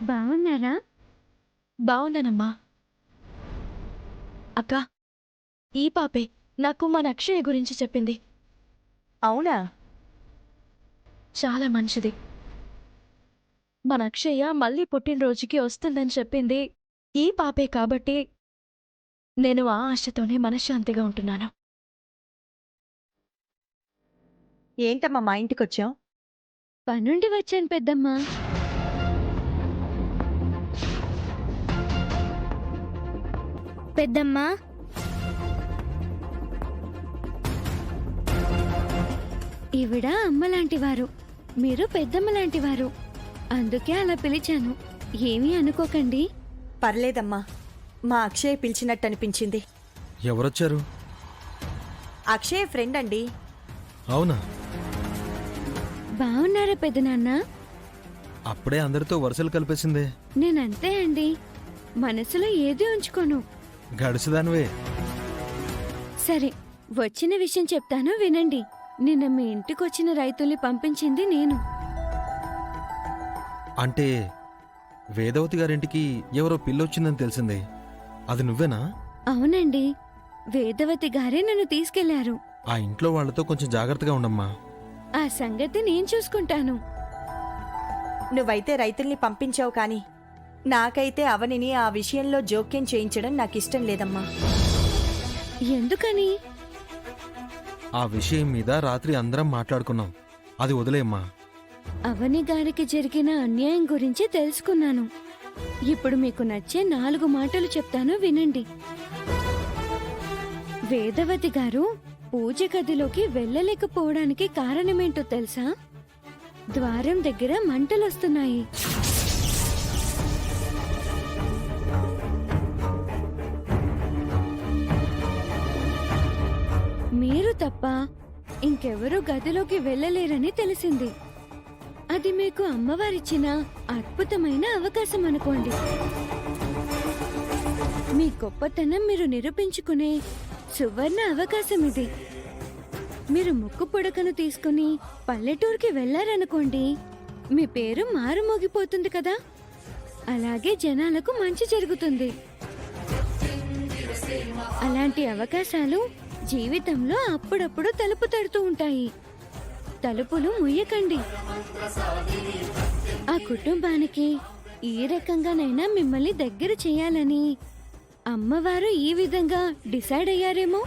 బాగున్నారా? బావున్నానమ్మా. అక్క, ఈ పాపే నాకు మన అక్షయ గురించి చెప్పింది. అవునా? చాలా మంచిది. మన అక్షయ మళ్ళీ పుట్టినరోజుకి వస్తుందని చెప్పింది ఈ పాపే కాబట్టి నేను ఆ ఆశతోనే మనశ్శాంతిగా ఉంటున్నాను. ఏంటమ్మా మా ఇంటికొచ్చావు? పనుండి వచ్చాను పెద్దమ్మా. పెద్దమ్మా, ఈవిడ అమ్మలాంటివారు, మీరు పెద్దమ్మలాంటివారు. అందుకే అలా పిలిచాను. ఏమీ అనుకోకండి. పర్లేదమ్మా, మా అక్షయ్ పిలిచినట్టు అనిపించింది. ఎవరొచ్చారు? అక్షయ్ ఫ్రెండ్ అండి. అవునా? బాగున్నారా పెద్దనాన్న? అప్పుడే అందరితో వరుసలు కలిపేసిందే. నేనంతే అండి, మనసులో ఏది ఉంచుకోను. గడిచిదానివే. సరే, వచ్చిన విషయం చెప్తాను వినండి. నిన్న మీ ఇంటికొచ్చిన రైతుల్ని పంపించింది నేను. అంటే వేదవతి గారింటికి ఎవరో పిల్లొచ్చిందని తెలిసిందే. అది నువ్వేనా? అవునండి, వేదవతి గారే నన్ను తీసుకెళ్లారు. ఆ ఇంట్లో వాళ్ళతో కొంచెం జాగ్రత్తగా ఉండమ్మా. ఆ సంగతి నేను చూసుకుంటాను. నువ్వైతే రైతుల్ని పంపించావు కానీ నాకైతే అవనిని ఆ విషయంలో జోక్యం చేయించడం నాకిష్టం లేదమ్మా. ఎందుకని? ఆ విషయం మీద రాత్రి అందరం మాట్లాడుకున్నాం. అది వదిలేమ్మా. అవని గారికి జరిగిన అన్యాయం గురించి తెలుసుకున్నాను. ఇప్పుడు మీకు నచ్చే 4 మాటలు చెప్తాను వినండి. వేదవతి గారు పూజ గదిలోకి వెళ్ళలేకపోవడానికి కారణమేంటో తెలుసా? ద్వారం దగ్గర మంటలొస్తున్నాయి. మీరు తప్ప ఇంకెవరూ గదిలోకి వెళ్ళలేరని తెలిసింది. అది మీకు అమ్మవారిచ్చిన అద్భుతమైన అవకాశం అనుకోండి. మీ గొప్పతనం మీరు నిరూపించుకునే సువర్ణ అవకాశం ఇది. మీరు ముక్కు పుడకను తీసుకుని పల్లెటూరుకి వెళ్లారనుకోండి, మీ పేరు మారుమోగిపోతుంది కదా. అలాగే జనాలకు మంచి జరుగుతుంది. అలాంటి అవకాశాలు జీవితంలో అప్పుడప్పుడు తలుపు తడుతూ ఉంటాయి. తలుపులు ముయ్యకండి. ఆ కుటుంబానికి ఈ రకంగానైనా మిమ్మల్ని దగ్గర చేయాలని అమ్మవారు ఈ విధంగా డిసైడ్ అయ్యారేమో.